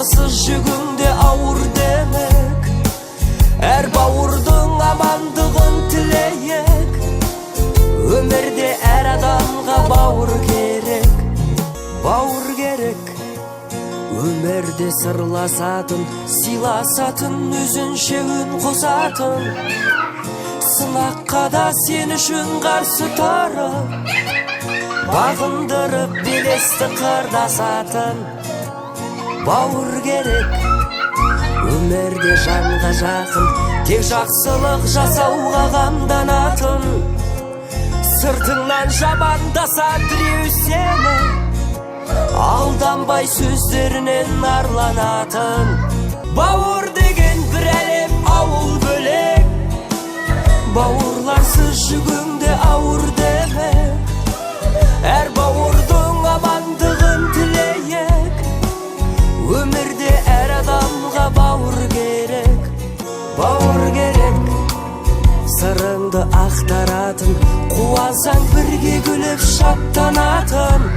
Бауырларсыз жүгіңде ауыр демек, әр бауырдың амандығын тілейік. Өмірде әр адамға бауыр керек, бауыр керек. Өмірде сырласатын, сыйласатын, өзінше үн қосатын, сынаққа да сен үшін қарсы тұрып, бағындырып белесті қырдасатын бауыр керек. Өмірде жанға жақын, тек жақсылық жасауға қамданатын, сыртыңнан жамандаса біреу сені, алданбай сөздерінен арланатын. Бауыр деген бір әлем, ауыл бөлек, бауырларсыз жүгіңде ауыр деме. Әр бауырдың амандығын тілейік. Өмірде әр адамға бауыр керек, бауыр керек. Сырыңды ақтаратын, қуансаң бірге күліп шаттанатын.